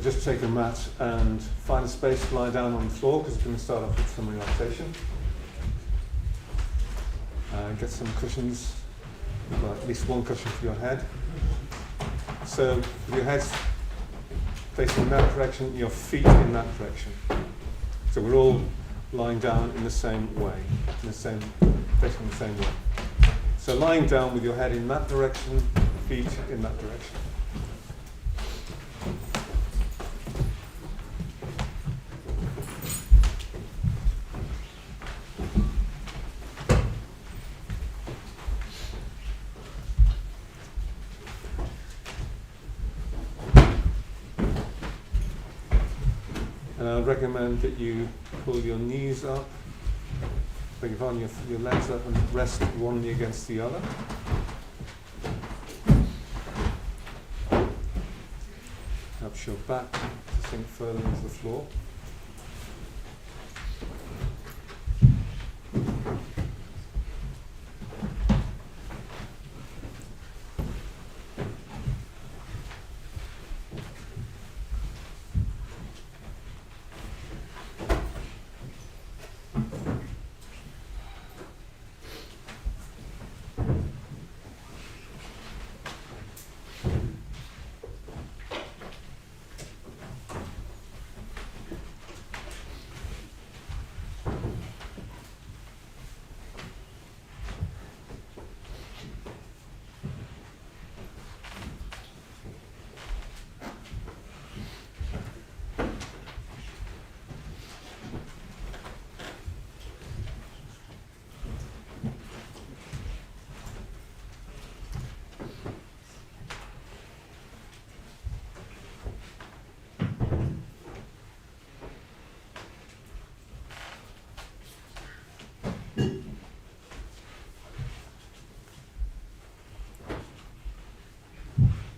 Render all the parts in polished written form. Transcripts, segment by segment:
just take a mat and find a space to lie down on the floor, because we're going to start off with some relaxation. Get some cushions, well, at least one cushion for your head. So with your head facing in that direction, your feet in that direction. So we're all lying down in the same way, facing the same way. So lying down with your head in that direction, feet in that direction. And I would recommend that you pull your knees up, bring your legs up and rest one knee against the other. Helps your back to sink further into the floor.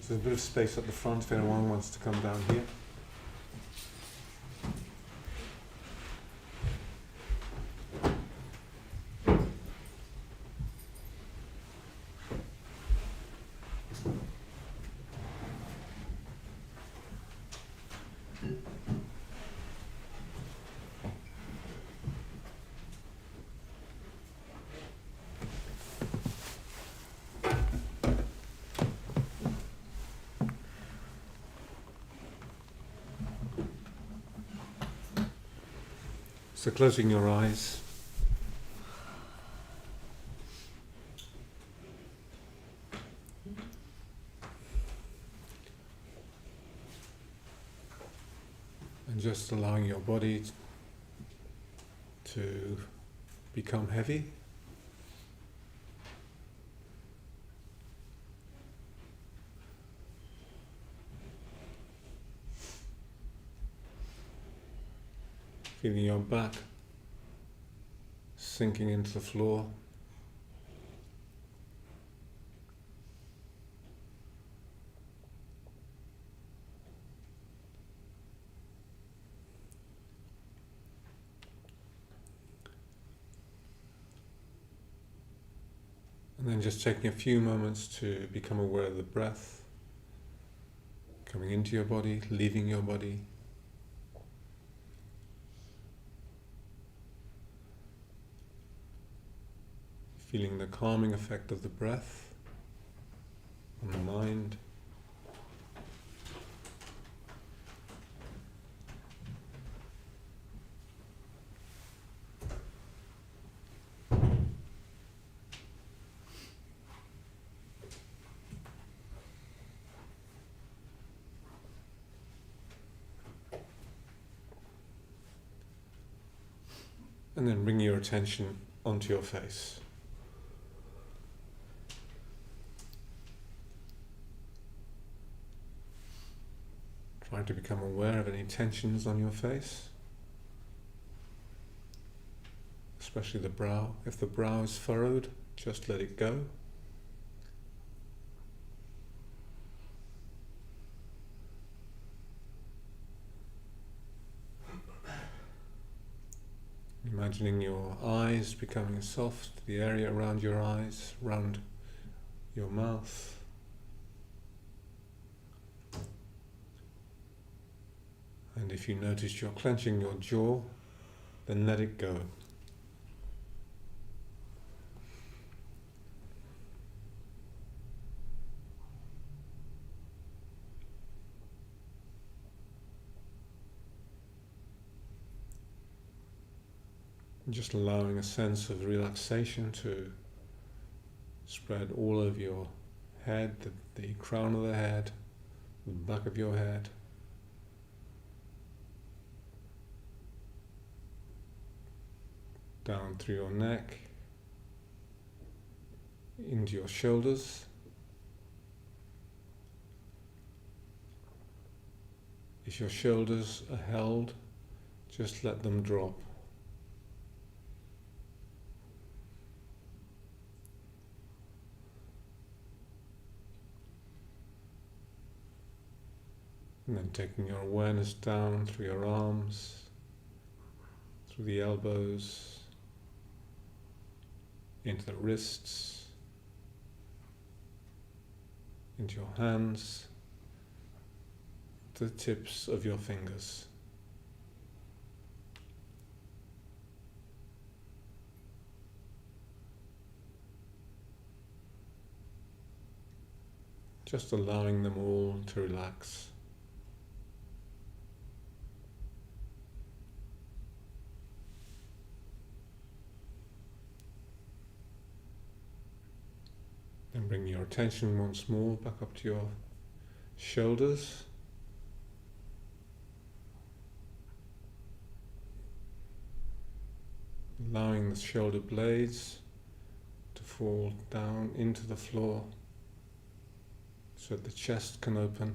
There's a bit of space at the front if anyone wants to come down here. So closing your eyes, and just allowing your body to become heavy. Feeling your back sinking into the floor. And then just taking a few moments to become aware of the breath coming into your body, leaving your body. Feeling the calming effect of the breath on the mind. And then bring your attention onto your face. Trying to become aware of any tensions on your face, especially the brow. If the brow is furrowed, just let it go. Imagining your eyes becoming soft, the area around your eyes, around your mouth. And if you notice you're clenching your jaw, then let it go. Just allowing a sense of relaxation to spread all over your head, the crown of the head, the back of your head. Down through your neck, into your shoulders. If your shoulders are held, just let them drop. And then taking your awareness down through your arms, through the elbows, into the wrists, into your hands, to the tips of your fingers. Just allowing them all to relax. Then bring your attention once more back up to your shoulders. Allowing the shoulder blades to fall down into the floor so that the chest can open.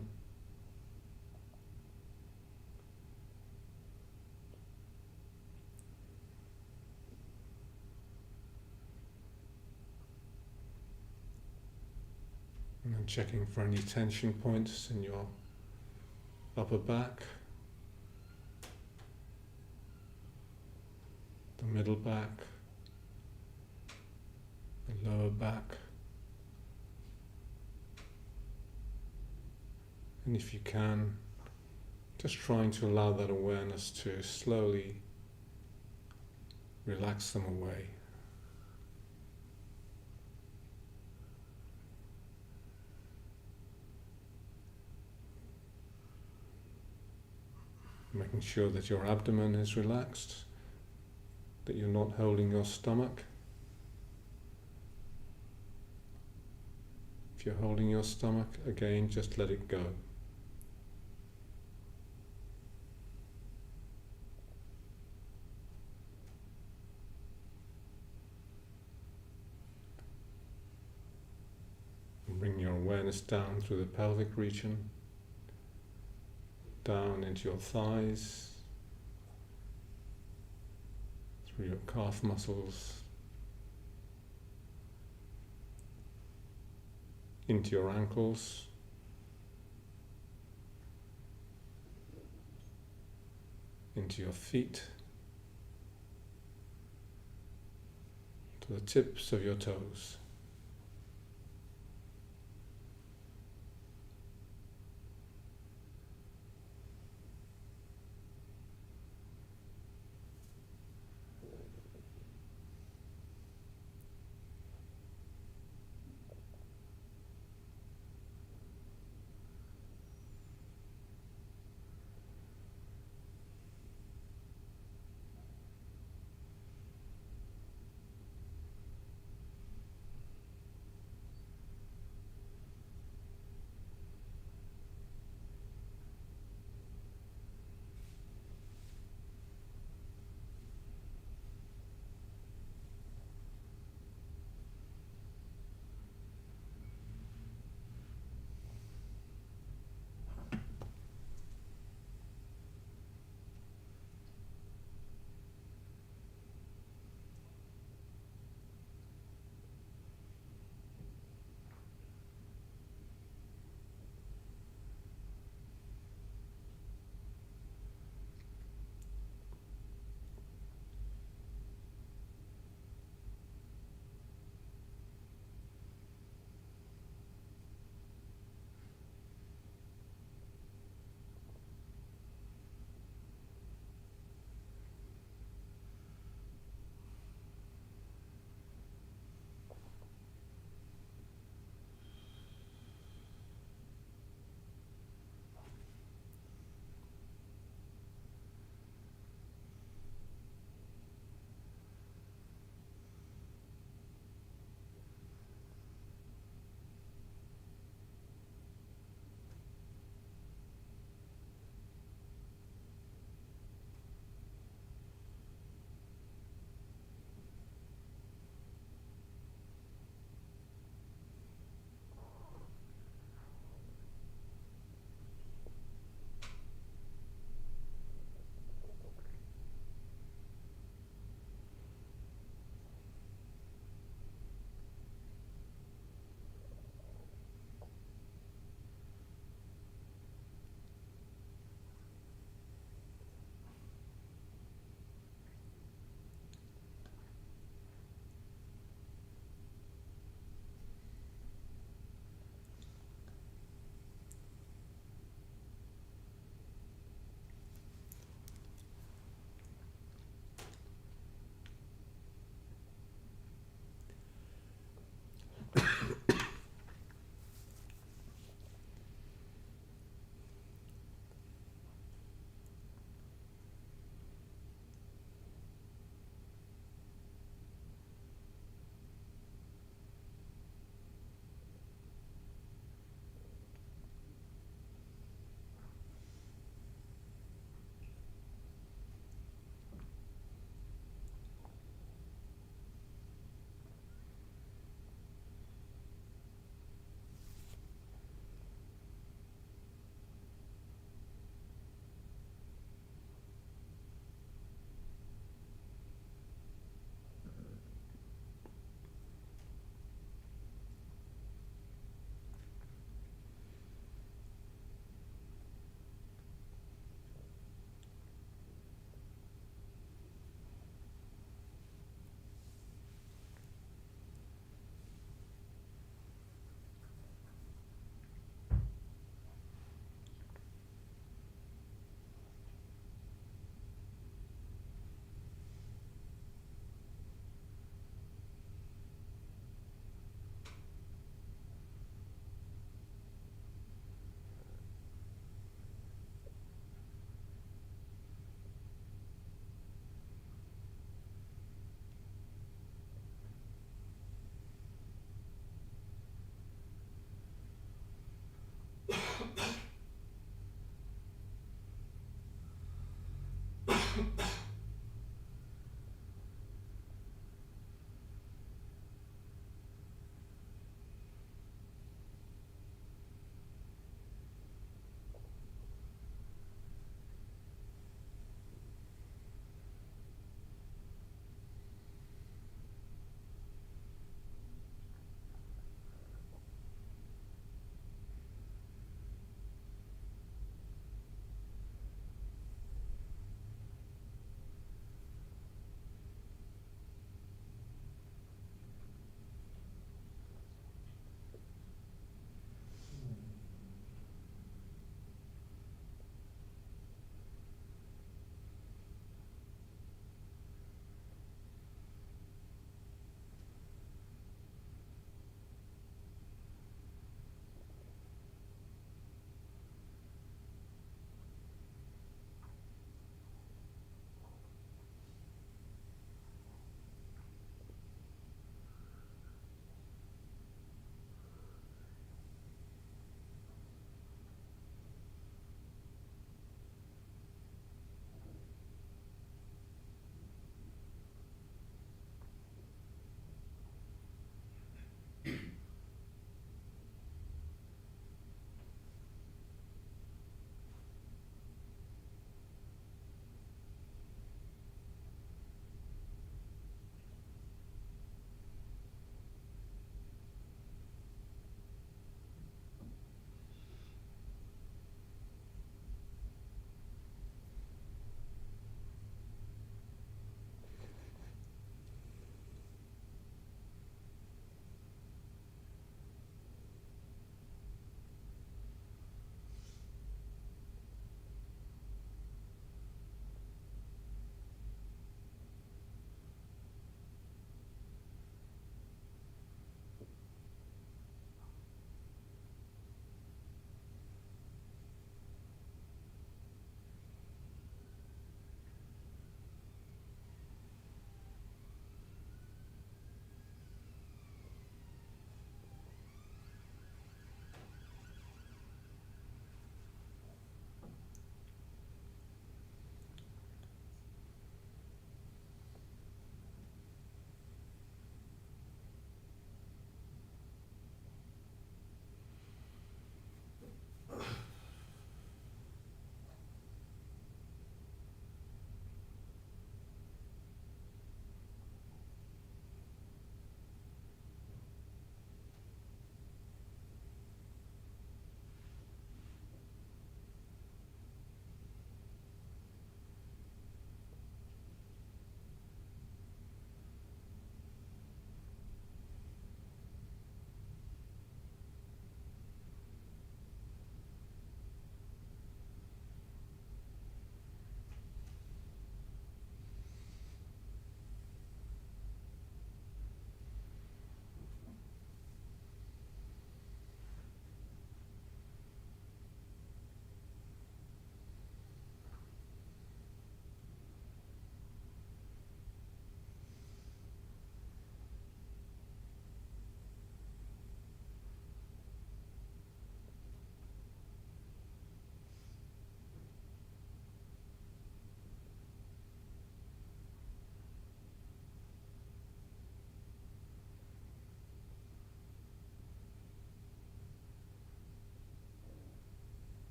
And then checking for any tension points in your upper back, the middle back, the lower back. And if you can, just trying to allow that awareness to slowly relax them away. Making sure that your abdomen is relaxed, that you're not holding your stomach. If you're holding your stomach, again, just let it go. And bring your awareness down through the pelvic region, down into your thighs, through your calf muscles, into your ankles, into your feet, to the tips of your toes.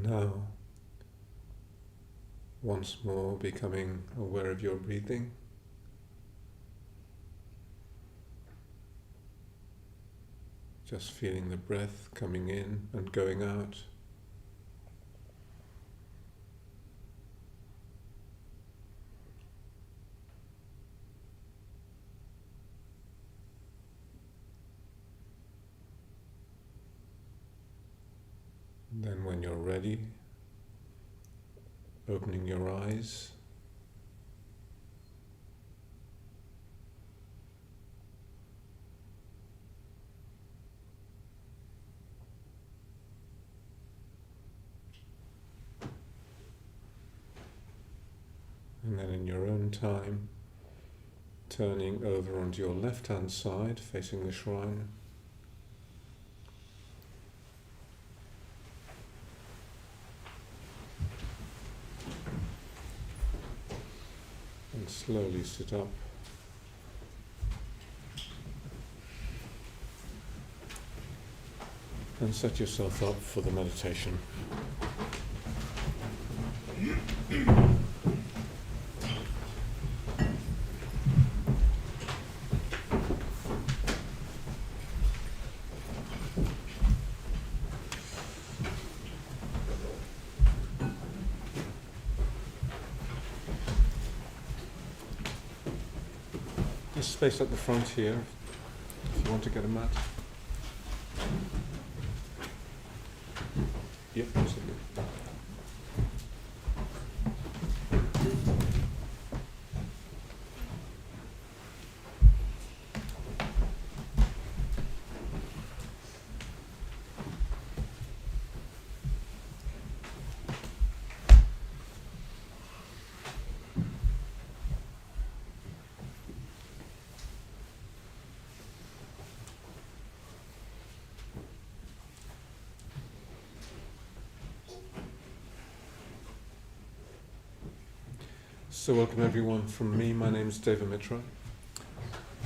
Now, once more becoming aware of your breathing. Just feeling the breath coming in and going out. And then when you're ready, opening your eyes. And then in your own time, turning over onto your left-hand side, facing the shrine. And slowly sit up. And set yourself up for the meditation. There's space at the front here if you want to get a mat. Yep, absolutely. So welcome everyone from me. My name is Deva Mitra,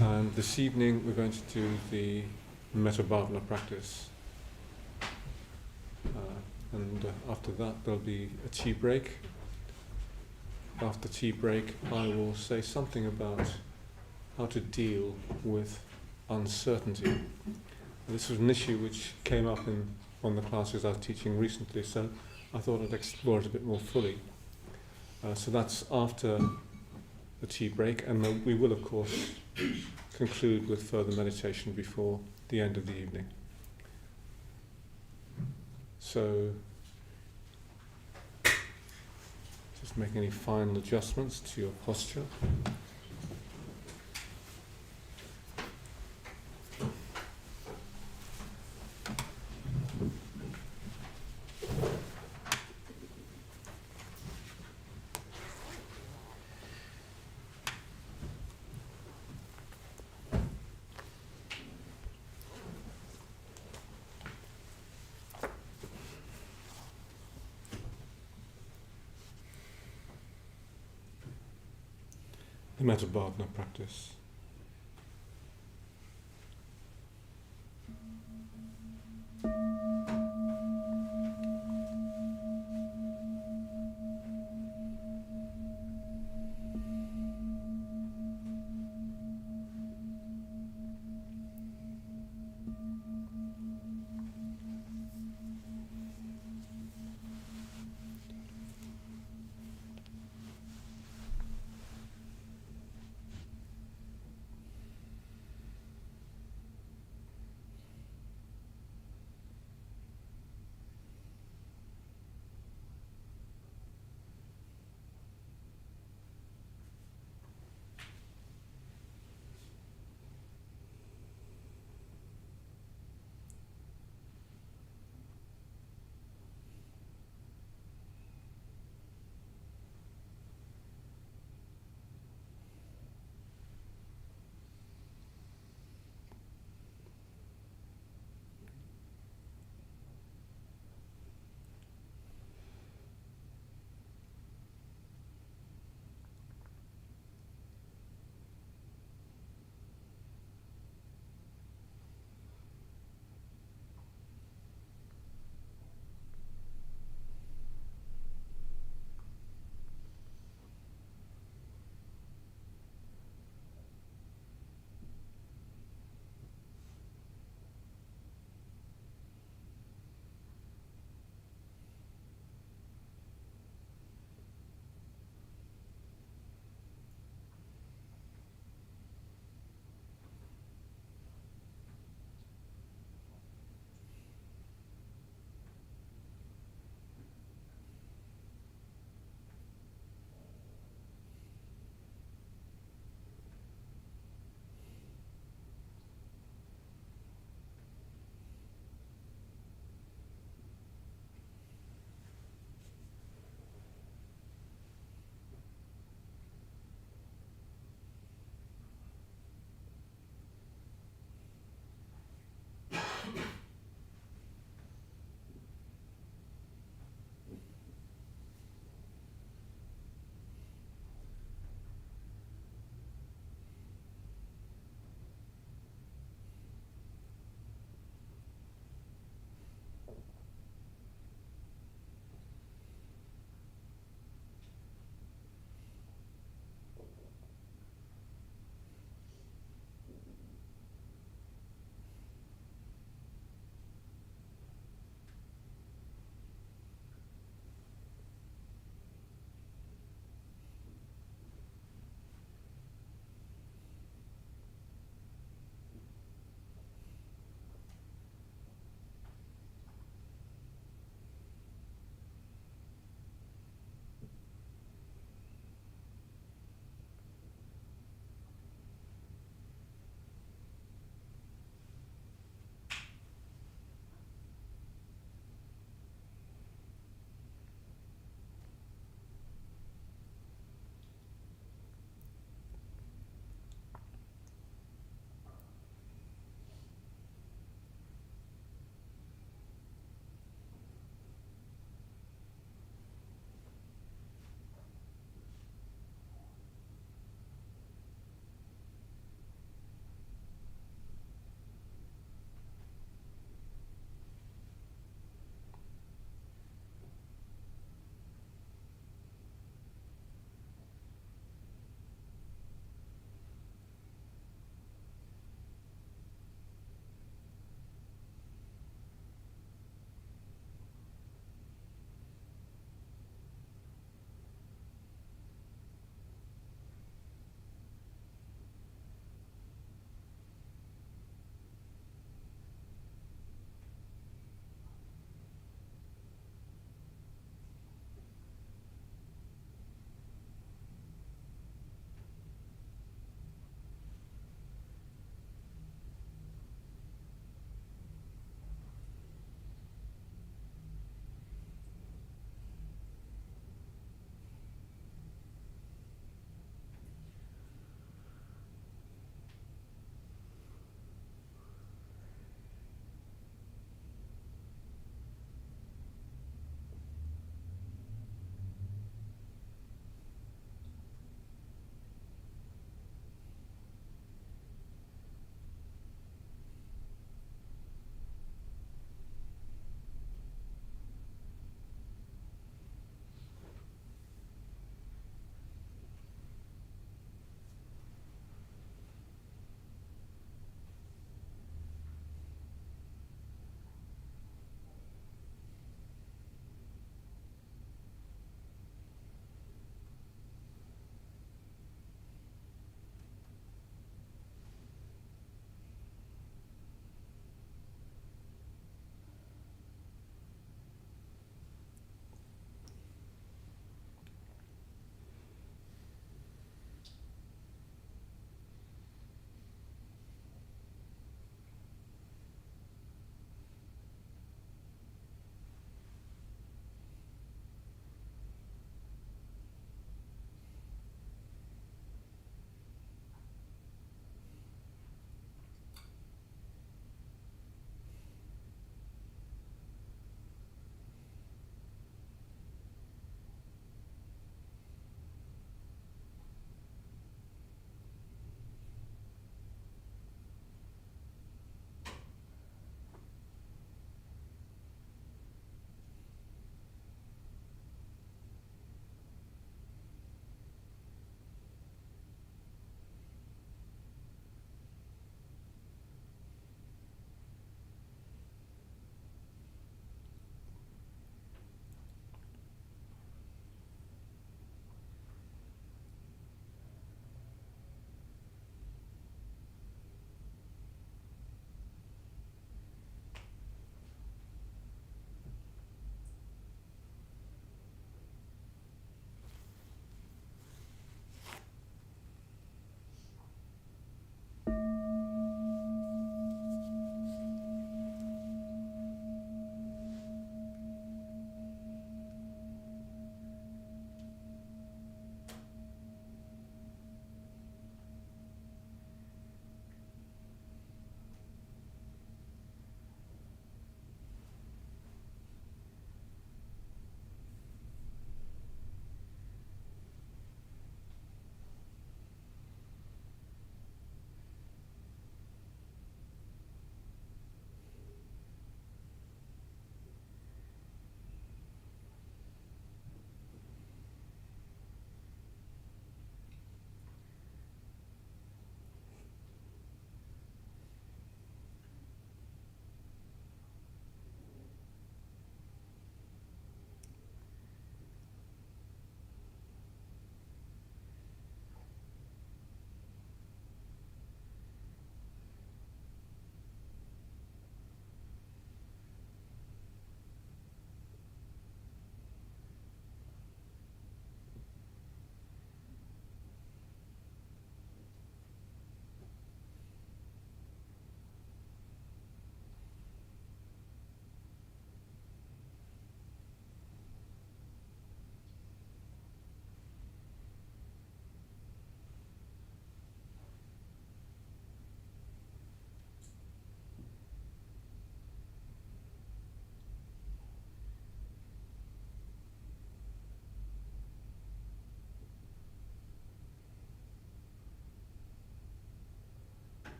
and this evening we're going to do the Metta Bhavana practice, and after that there'll be a tea break. After tea break I will say something about how to deal with uncertainty. This was an issue which came up in one of the classes I was teaching recently, so I thought I'd explore it a bit more fully. So that's after the tea break, and we will of course conclude with further meditation before the end of the evening. So just making any final adjustments to your posture. The Metta Bhavana practice.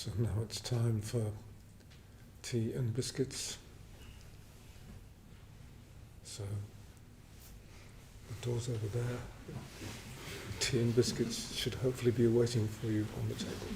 So now it's time for tea and biscuits. So the door's over there. Tea and biscuits should hopefully be waiting for you on the table.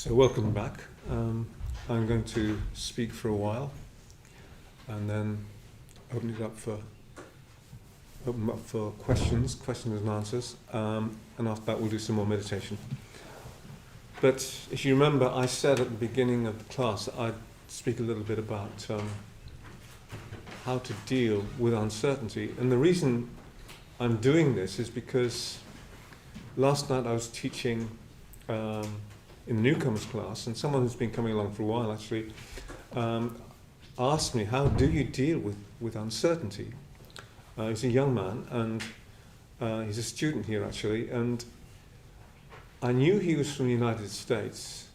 So welcome back. I'm going to speak for a while and then open up for questions and answers, and after that we'll do some more meditation. But if you remember, I said at the beginning of the class that I'd speak a little bit about how to deal with uncertainty, and the reason I'm doing this is because last night I was teaching in the newcomers class, and someone who's been coming along for a while actually asked me, how do you deal with uncertainty? He's a young man, and he's a student here actually, and I knew he was from the United States,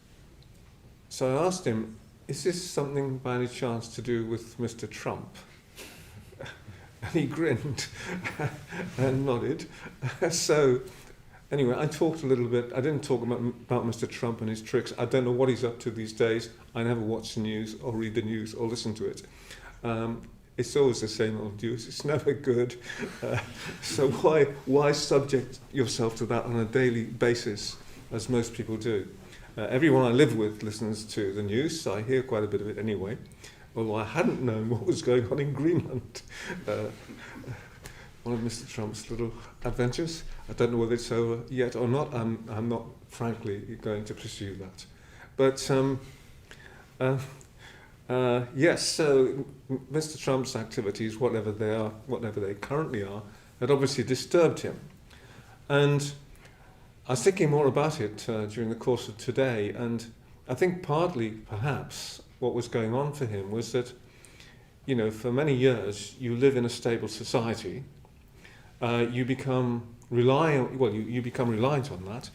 so I asked him, is this something by any chance to do with Mr. Trump? And he grinned and nodded. So anyway, I talked a little bit. I didn't talk about Mr. Trump and his tricks. I don't know what he's up to these days. I never watch the news or read the news or listen to it. It's always the same old news. It's never good. So why subject yourself to that on a daily basis, as most people do? Everyone I live with listens to the news, so I hear quite a bit of it anyway. Although I hadn't known what was going on in Greenland. One of Mr. Trump's little adventures. I don't know whether it's over yet or not. I'm not, frankly, going to pursue that. But yes, so Mr. Trump's activities, whatever they currently are, had obviously disturbed him. And I was thinking more about it during the course of today, and I think partly, perhaps, what was going on for him was that, you know, for many years you live in a stable society, you become reliant on that,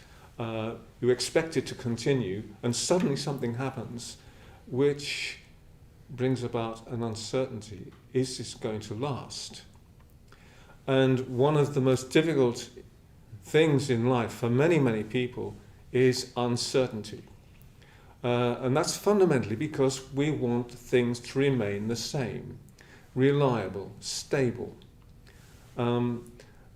you expect it to continue, and suddenly something happens which brings about an uncertainty. Is this going to last? And one of the most difficult things in life for many, many people is uncertainty. And that's fundamentally because we want things to remain the same, reliable, stable,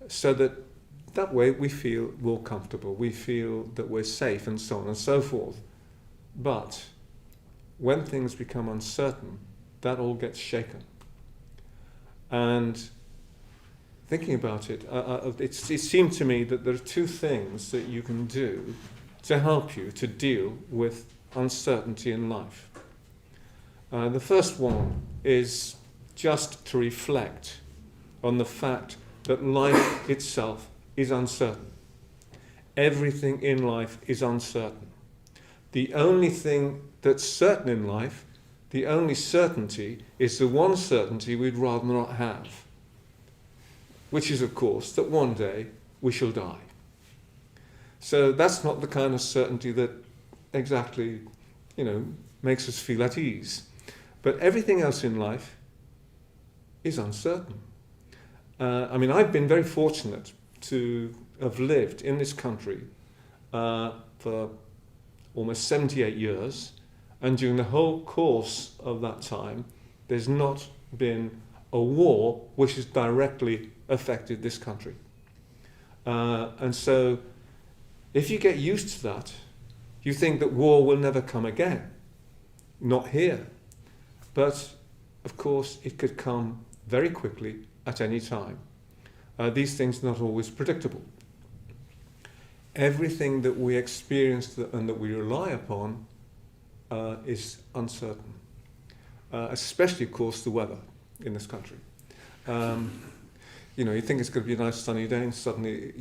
so that way we feel more comfortable, we feel that we're safe, and so on and so forth. But when things become uncertain, that all gets shaken. And thinking about it, it seemed to me that there are two things that you can do to help you to deal with uncertainty in life. The first one is just to reflect on the fact that life itself is uncertain. Everything in life is uncertain. The only thing that's certain in life, the only certainty, is the one certainty we'd rather not have, which is, of course, that one day we shall die. So that's not the kind of certainty that exactly, makes us feel at ease. But everything else in life is uncertain. I've been very fortunate to have lived in this country for almost 78 years, and during the whole course of that time, there's not been a war which has directly affected this country. And so, if you get used to that, you think that war will never come again. Not here. But, of course, it could come very quickly at any time. These things are not always predictable. Everything that we experience and that we rely upon is uncertain. Especially, of course, the weather in this country. You think it's going to be a nice sunny day, and suddenly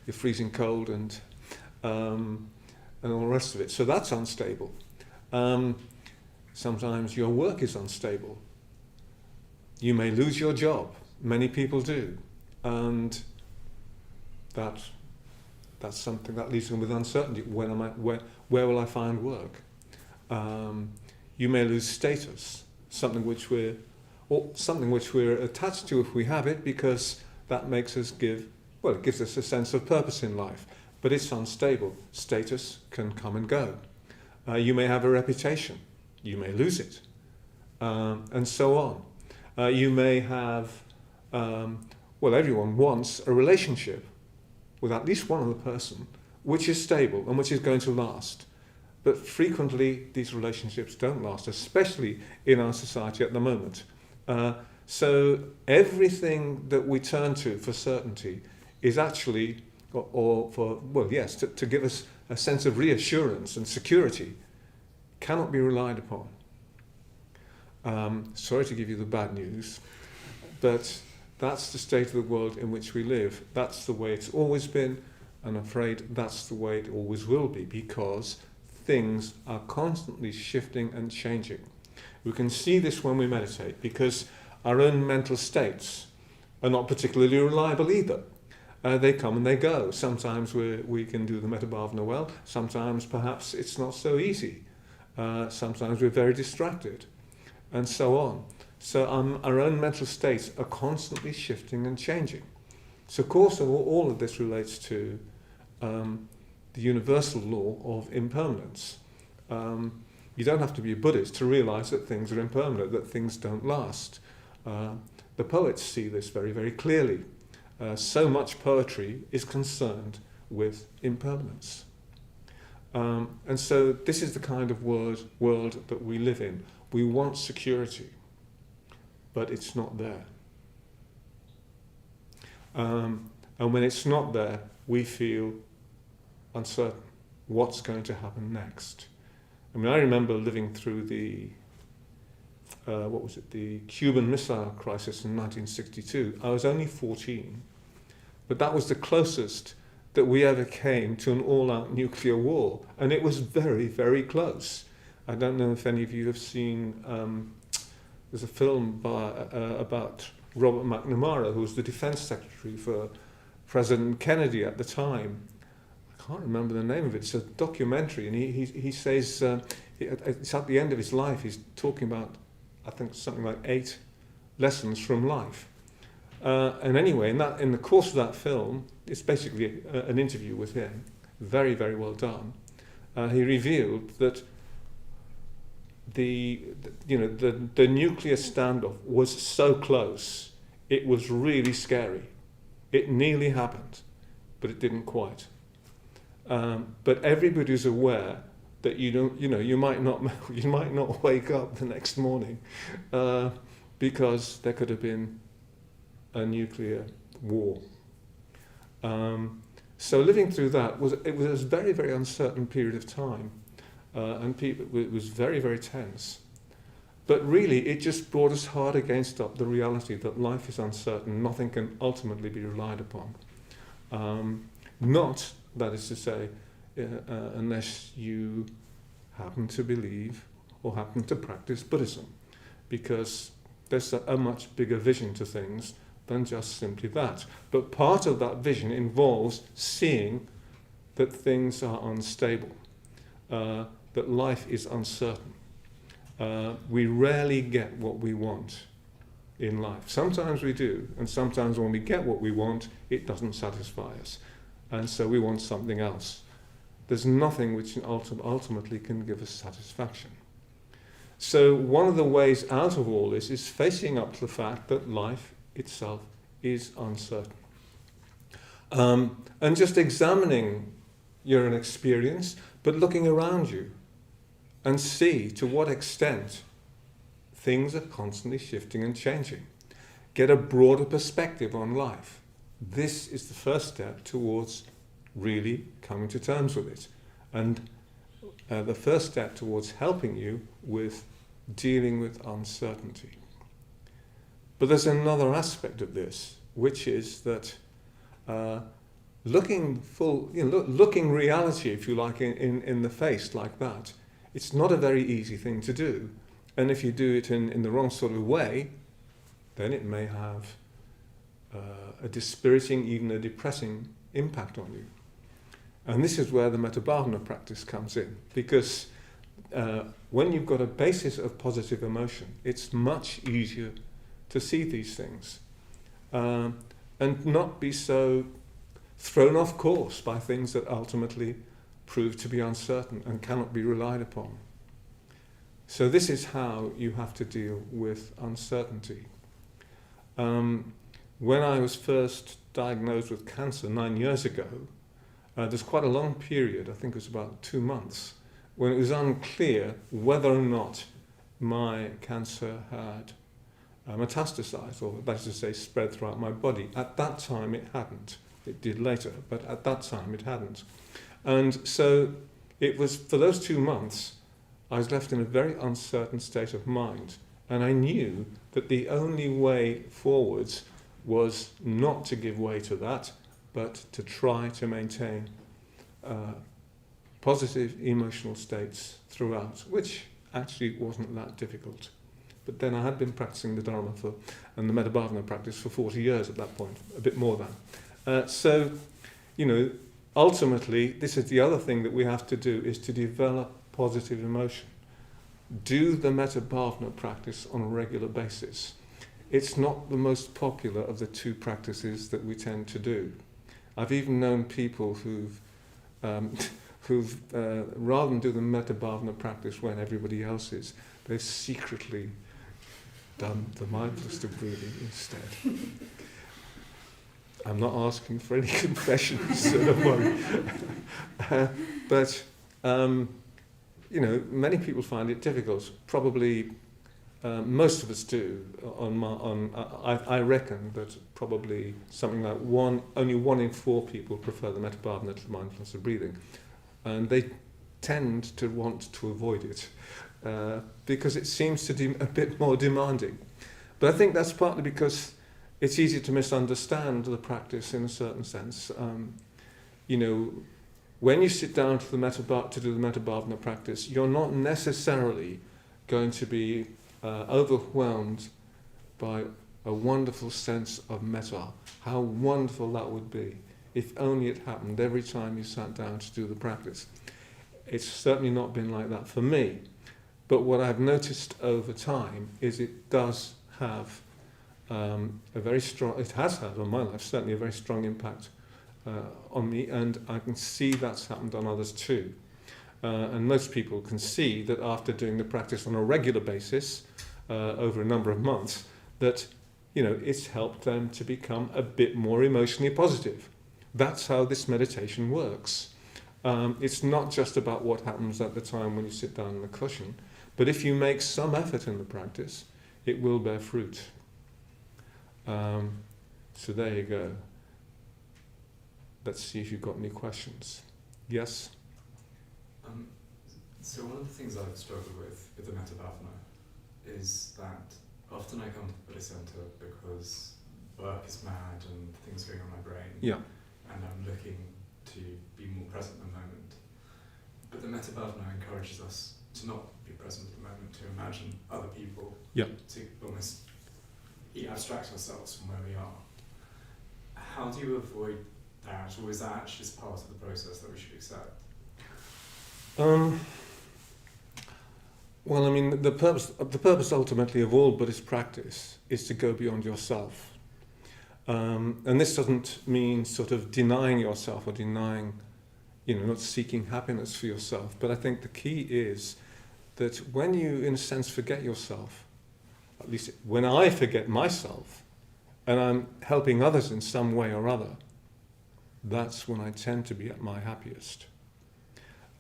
you're freezing cold and all the rest of it. So that's unstable. Sometimes your work is unstable. You may lose your job. Many people do. And that's something that leaves them with uncertainty. Where will I find work? You may lose status, something which we're attached to if we have it, because that makes us it gives us a sense of purpose in life. But it's unstable. Status can come and go. You may have a reputation. You may lose it. And so on. You may have, everyone wants a relationship with at least one other person which is stable and which is going to last. but frequently these relationships don't last, especially in our society at the moment. So everything that we turn to for certainty is actually, to give us a sense of reassurance and security, cannot be relied upon. Sorry to give you the bad news, but that's the state of the world in which we live. That's the way it's always been, and I'm afraid that's the way it always will be, because things are constantly shifting and changing. We can see this when we meditate, because our own mental states are not particularly reliable either. They come and they go. Sometimes we can do the metabhavana well, sometimes perhaps it's not so easy. Sometimes we're very distracted, and so on. So our own mental states are constantly shifting and changing. So of course all of this relates to the universal law of impermanence. You don't have to be a Buddhist to realize that things are impermanent, that things don't last. The poets see this very, very clearly. So much poetry is concerned with impermanence. And so this is the kind of world that we live in. We want security, but it's not there. And when it's not there, we feel uncertain. What's going to happen next? I mean, I remember living through the Cuban Missile Crisis in 1962. I was only 14, but that was the closest that we ever came to an all-out nuclear war, and it was very, very close. I don't know if any of you have seen, there's a film about Robert McNamara, who was the defense secretary for President Kennedy at the time. I can't remember the name of it. It's a documentary, and he says, it's at the end of his life, he's talking about, I think, something like 8 lessons from life. And anyway, in the course of that film, it's basically an interview with him, very, very well done. He revealed that the nuclear standoff was so close, it was really scary. It nearly happened, but it didn't quite. But everybody's aware that you might not wake up the next morning because there could have been a nuclear war. So living through that was a very, very uncertain period of time, and it was very, very tense. But really, it just brought us hard against the reality that life is uncertain. Nothing can ultimately be relied upon. Not, that is to say, unless you happen to believe or happen to practice Buddhism, because there's a much bigger vision to things than just simply that. But part of that vision involves seeing that things are unstable, that life is uncertain. We rarely get what we want in life. Sometimes we do, and sometimes when we get what we want, it doesn't satisfy us, and so we want something else. There's nothing which ultimately can give us satisfaction. So one of the ways out of all this is facing up to the fact that life itself is uncertain. And just examining your own experience, but looking around you and see to what extent things are constantly shifting and changing. Get a broader perspective on life. This is the first step towards really coming to terms with it, and the first step towards helping you with dealing with uncertainty. But there's another aspect of this, which is that looking reality, if you like, in the face like that, it's not a very easy thing to do. And if you do it in the wrong sort of way, then it may have a dispiriting, even a depressing impact on you. And this is where the metabhavana practice comes in, because when you've got a basis of positive emotion, it's much easier to see these things and not be so thrown off course by things that ultimately prove to be uncertain and cannot be relied upon. So this is how you have to deal with uncertainty. When I was first diagnosed with cancer 9 years ago, there's quite a long period, I think it was about 2 months, when it was unclear whether or not my cancer had metastasized, or that is to say, spread throughout my body. At that time, it hadn't. It did later, but at that time, it hadn't. And so it was, for those 2 months, I was left in a very uncertain state of mind. And I knew that the only way forwards was not to give way to that, but to try to maintain positive emotional states throughout, which actually wasn't that difficult. But then I had been practicing the Dharma and the Metabhavana practice for 40 years at that point, a bit more than. So, ultimately, this is the other thing that we have to do, is to develop positive emotion. Do the Metabhavana practice on a regular basis. It's not the most popular of the two practices that we tend to do. I've even known people who've rather than do the Metabhavana practice when everybody else is, they've secretly done the mindfulness of breathing instead. I'm not asking for any confessions, so don't worry. But many people find it difficult. Probably most of us do. I reckon that probably something like only 1 in 4 people prefer the Metabhavana to the mindfulness of breathing, and they tend to want to avoid it because it seems to be a bit more demanding. But I think that's partly because it's easy to misunderstand the practice in a certain sense. When you sit down to do the Metabhavana practice, you're not necessarily going to be overwhelmed by a wonderful sense of metta. How wonderful that would be if only it happened every time you sat down to do the practice. It's certainly not been like that for me. But what I've noticed over time is it does have it has had on my life certainly a very strong impact on me, and I can see that's happened on others too. And most people can see that after doing the practice on a regular basis over a number of months, that it's helped them to become a bit more emotionally positive. That's how this meditation works. It's not just about what happens at the time when you sit down on the cushion, but if you make some effort in the practice, it will bear fruit. So there you go. Let's see if you've got any questions. Yes? So one of the things I've struggled with the Metabhavana is that often I come to the Buddhist Center because work is mad and things going on in my brain. Yeah. And I'm looking to be more present in the moment. But the Metabhavana encourages us to not be present at the moment, to imagine other people, yeah, to almost abstract ourselves from where we are. How do you avoid that, or is that actually just part of the process that we should accept? Well, I mean, the purpose ultimately of all Buddhist practice is to go beyond yourself. And this doesn't mean sort of denying yourself or denying, not seeking happiness for yourself. But I think the key is that when you, in a sense, forget yourself, at least when I forget myself, and I'm helping others in some way or other, that's when I tend to be at my happiest.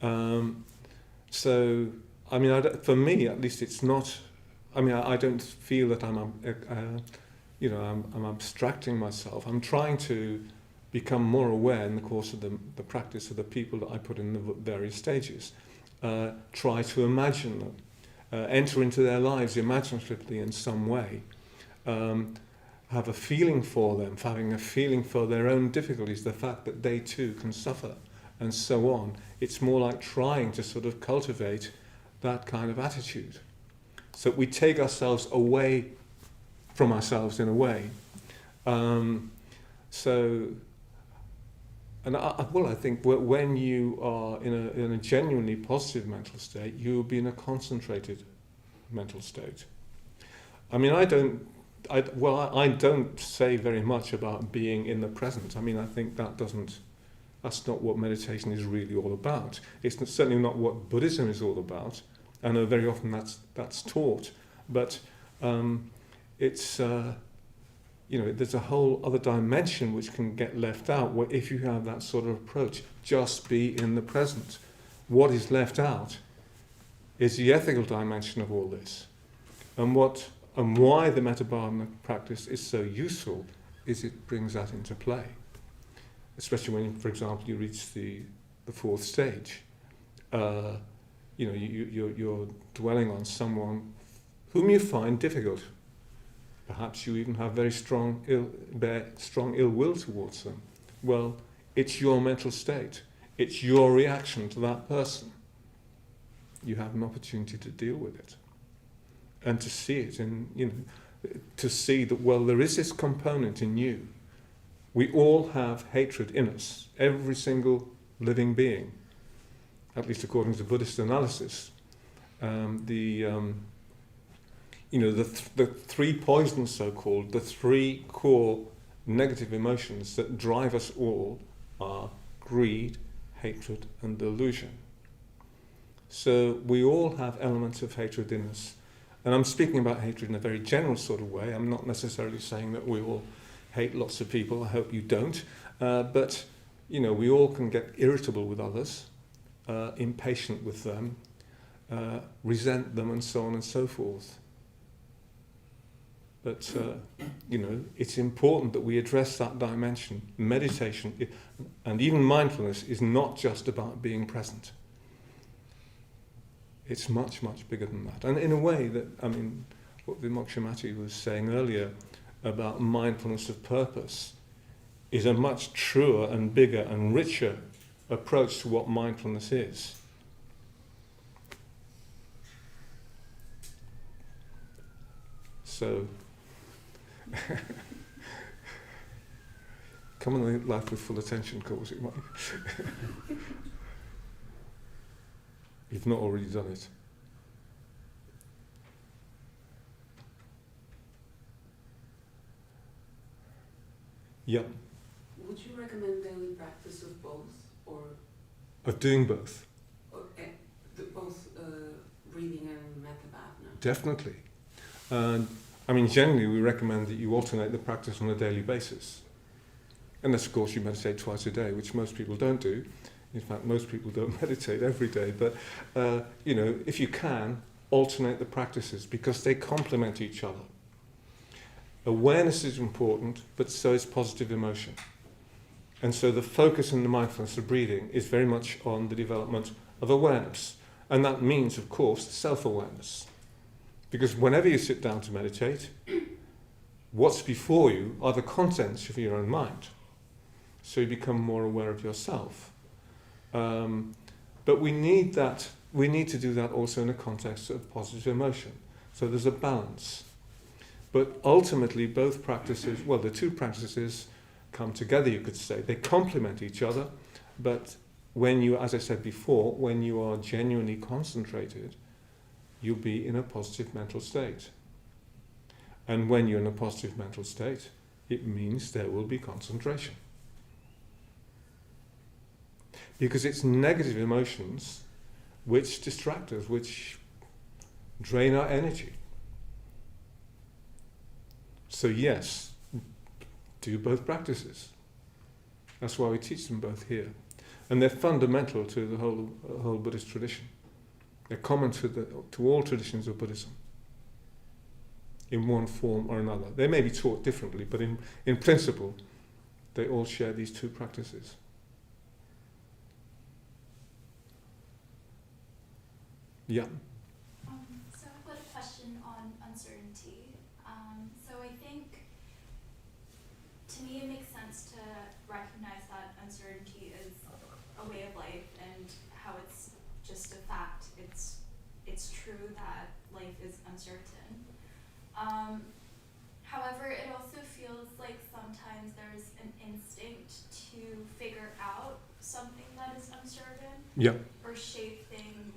So, I mean, for me, at least, it's not. I mean, I don't feel that I'm abstracting myself. I'm trying to become more aware in the course of the practice of the people that I put in the various stages. Try to imagine them, enter into their lives imaginatively in some way. Have a feeling for them, having a feeling for their own difficulties, the fact that they too can suffer, and so on. It's more like trying to sort of cultivate that kind of attitude. So we take ourselves away from ourselves in a way. I think when you are in a genuinely positive mental state, you will be in a concentrated mental state. I mean, I don't say very much about being in the present. I mean, I think that's not what meditation is really all about. It's certainly not what Buddhism is all about. I know very often that's taught, but it's there's a whole other dimension which can get left out. Where if you have that sort of approach, just be in the present. what is left out is the ethical dimension of all this. And why the metta-bhavana practice is so useful is it brings that into play. Especially when, for example, you reach the fourth stage. You're dwelling on someone whom you find difficult. Perhaps you even have very strong ill will towards them. Well, it's your mental state. It's your reaction to that person. You have an opportunity to deal with it. And to see it, to see that, well, there is this component in you. We all have hatred in us, every single living being, at least according to Buddhist analysis. The three poisons, so-called, the three core negative emotions that drive us all are greed, hatred, and delusion. So we all have elements of hatred in us. And I'm speaking about hatred in a very general sort of way. I'm not necessarily saying that we all hate lots of people. I hope you don't. But we all can get irritable with others, impatient with them, resent them, and so on and so forth. But, it's important that we address that dimension. Meditation and even mindfulness is not just about being present. It's much, much bigger than that. And in a way what Vimokshamati was saying earlier about mindfulness of purpose is a much truer and bigger and richer approach to what mindfulness is. So, come on, life with full attention course, it might. You've not already done it. Yeah. Would you recommend daily practice of both, or Of doing both? Both breathing and metta-bhavana? Definitely. And generally we recommend that you alternate the practice on a daily basis. Unless, of course, you meditate twice a day, which most people don't do. In fact, most people don't meditate every day. But, if you can, alternate the practices because they complement each other. Awareness is important, but so is positive emotion. And so the focus in the mindfulness of breathing is very much on the development of awareness. And that means, of course, self-awareness. Because whenever you sit down to meditate, what's before you are the contents of your own mind. So you become more aware of yourself. But we need to do that also in a context of positive emotion. So there's a balance. But ultimately, both practices, the two practices come together, you could say. They complement each other, but when you, as I said before, when you are genuinely concentrated, you'll be in a positive mental state. And when you're in a positive mental state, it means there will be concentration. Because it's negative emotions which distract us, which drain our energy. So yes, do both practices. That's why we teach them both here. And they're fundamental to the whole Buddhist tradition. They're common to all traditions of Buddhism, in one form or another. They may be taught differently, but in principle, they all share these two practices. Yeah. So I've got a question on uncertainty. So I think, to me, it makes sense to recognize that uncertainty is a way of life and how it's just a fact. It's true that life is uncertain. However, it also feels like sometimes there's an instinct to figure out something that is uncertain. Yeah. Or shape things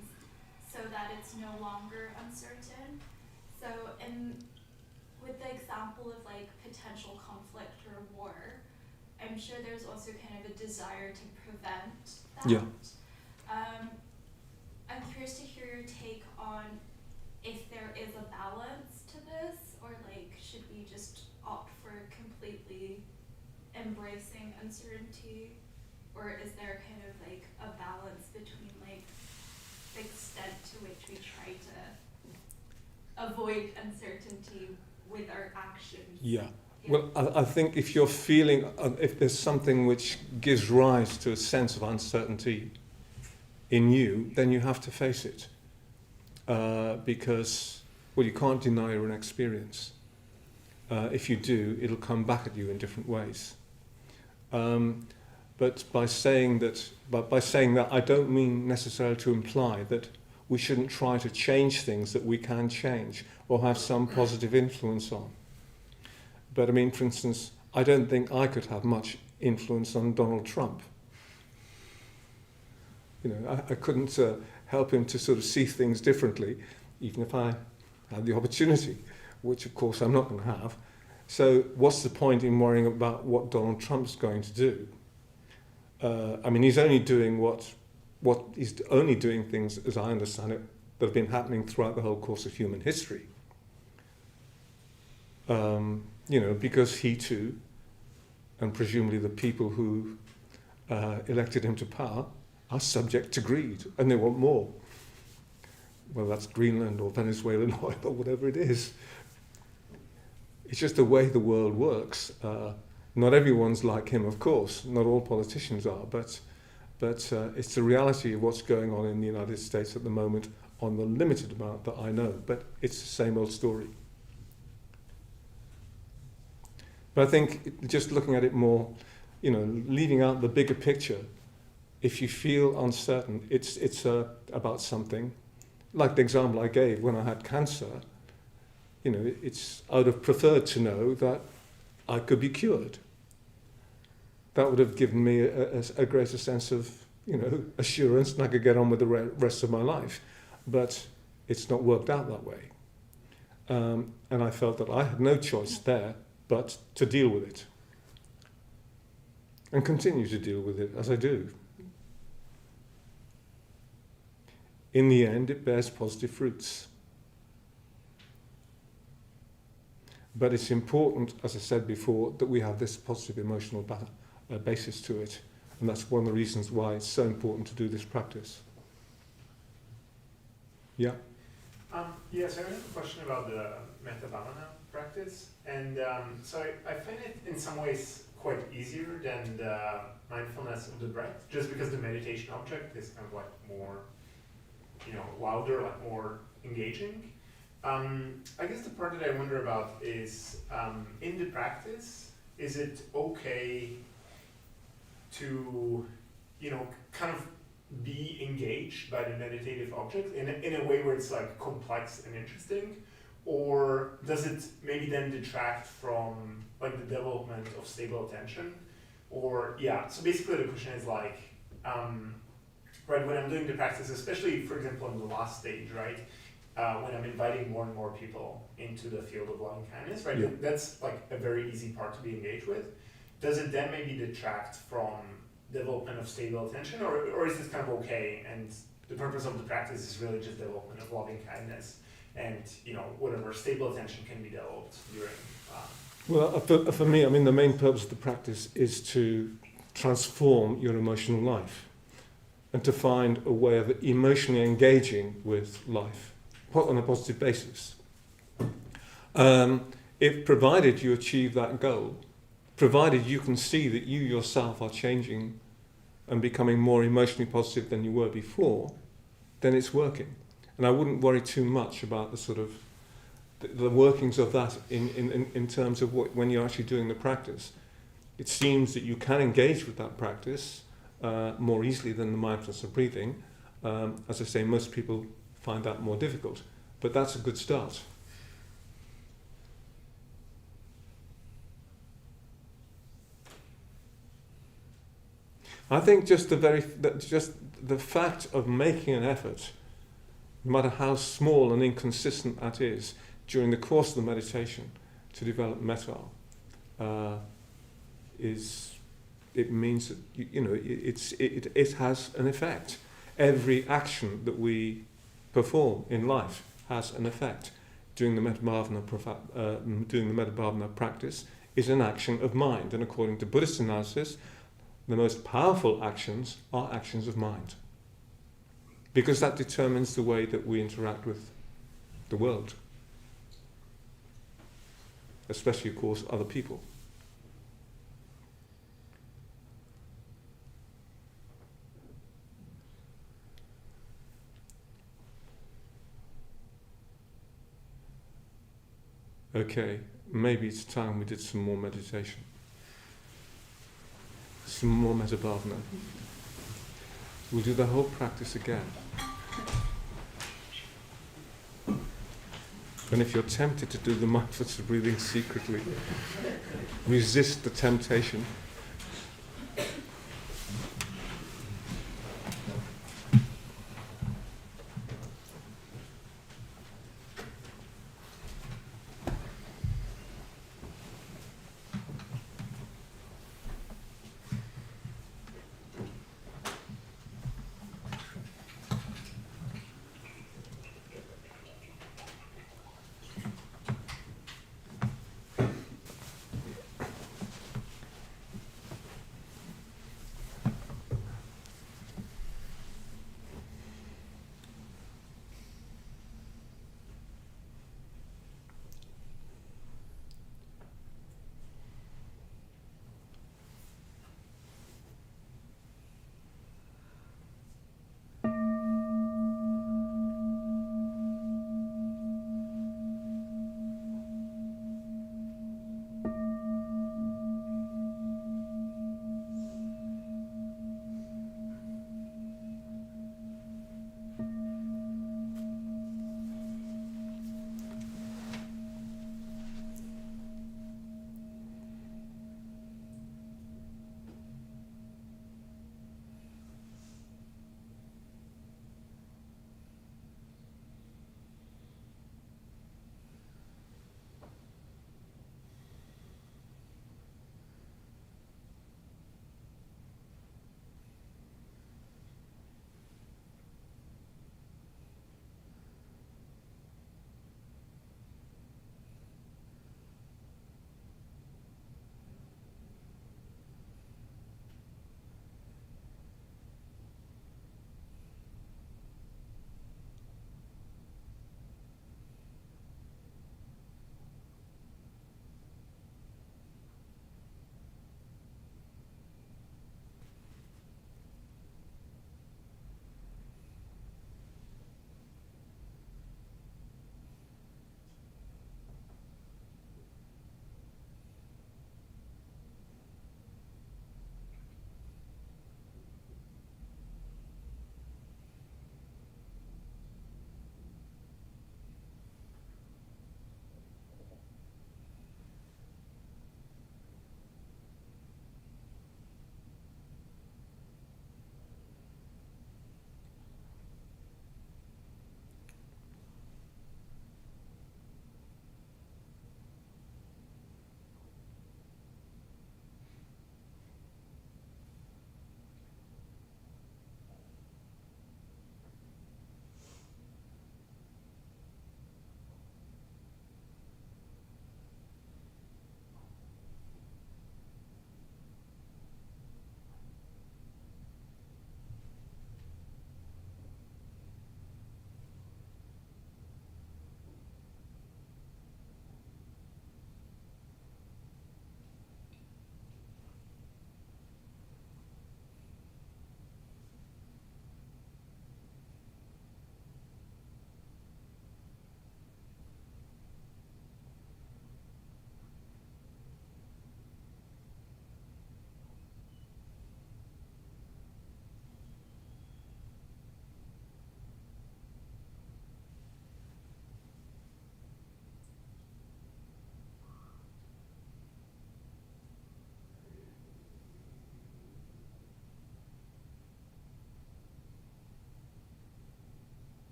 so that it's no longer uncertain. So, with the example of potential conflict or war, I'm sure there's also kind of a desire to prevent that. Yeah. I'm curious to hear your take on if there is a balance to this, or should we just opt for completely embracing uncertainty? or is there kind of like a balance between like the extent to which we try to avoid uncertainty with our actions? Yeah. Well, I think if you're feeling, if there's something which gives rise to a sense of uncertainty in you, then you have to face it. Because, well, you can't deny your own experience. If you do, it'll come back at you in different ways. But by saying that, I don't mean necessarily to imply that we shouldn't try to change things that we can change or have some positive influence on. But I mean, for instance, I don't think I could have much influence on Donald Trump. You know, I couldn't help him to sort of see things differently, even if I had the opportunity, which of course I'm not going to have. So what's the point in worrying about what Donald Trump's going to do? I mean, he's only doing he's only doing things, as I understand it, that have been happening throughout the whole course of human history. You know, because he too, and presumably the people who elected him to power, are subject to greed, and they want more. Well, that's Greenland or Venezuelan oil or whatever it is. It's just the way the world works. Not everyone's like him, of course. Not all politicians are, but it's the reality of what's going on in the United States at the moment on the limited amount that I know. But it's the same old story. But I think just looking at it more, you know, leaving out the bigger picture, if you feel uncertain, it's about something. Like the example I gave when I had cancer, you know, I would have preferred to know that I could be cured. That would have given me a greater sense of, you know, assurance, and I could get on with the rest of my life. But it's not worked out that way. And I felt that I had no choice there but to deal with it. And continue to deal with it as I do. In the end, it bears positive fruits. But it's important, as I said before, that we have this positive emotional basis to it. And that's one of the reasons why it's so important to do this practice. Yeah? Yes, I have a question about the metta bhavana practice. And so I find it in some ways quite easier than the mindfulness of the breath, just because the meditation object is kind of like more, you know, louder, like more engaging. I guess the part that I wonder about is, in the practice, is it okay to, you know, kind of be engaged by the meditative object in a way where it's like complex and interesting? Or does it maybe then detract from like the development of stable attention? Or, yeah, so basically the question is like, right, when I'm doing the practice, especially, for example, in the last stage, right, when I'm inviting more and more people into the field of loving kindness, right, Yeah. That's like a very easy part to be engaged with. Does it then maybe detract from development of stable attention, or is this kind of okay, and the purpose of the practice is really just development of loving kindness, and, you know, whatever stable attention can be developed during... Well, for me, I mean, the main purpose of the practice is to transform your emotional life and to find a way of emotionally engaging with life on a positive basis. If provided you achieve that goal, provided you can see that you yourself are changing and becoming more emotionally positive than you were before, then it's working. And I wouldn't worry too much about the sort of the workings of that in terms of when you're actually doing the practice. It seems that you can engage with that practice more easily than the mindfulness of breathing. As I say, most people find that more difficult, but that's a good start. I think just the fact of making an effort, no matter how small and inconsistent that is, during the course of the meditation, to develop metta, it means that it has an effect. Every action that we perform in life has an effect. Doing the metta bhavana practice is an action of mind, and according to Buddhist analysis, the most powerful actions are actions of mind. Because that determines the way that we interact with the world. Especially, of course, other people. Okay, maybe it's time we did some more meditation. Some more metabhavana. We'll do the whole practice again. And if you're tempted to do the mindfulness of breathing secretly, resist the temptation.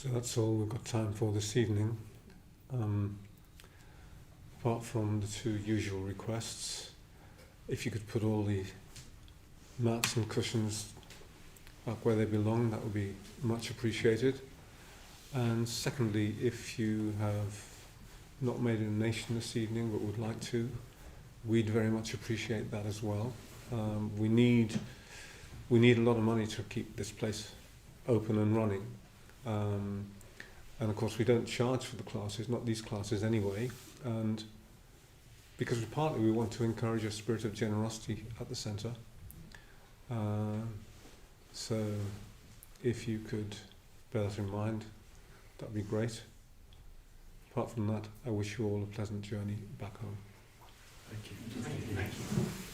So that's all we've got time for this evening. Apart from the two usual requests, if you could put all the mats and cushions up where they belong, that would be much appreciated. And secondly, if you have not made a donation this evening but would like to, we'd very much appreciate that as well. We need a lot of money to keep this place open and running. And of course we don't charge for the classes, not these classes anyway, and because partly we want to encourage a spirit of generosity at the centre. So if you could bear that in mind, that'd be great. Apart from that, I wish you all a pleasant journey back home. Thank you. Thank you.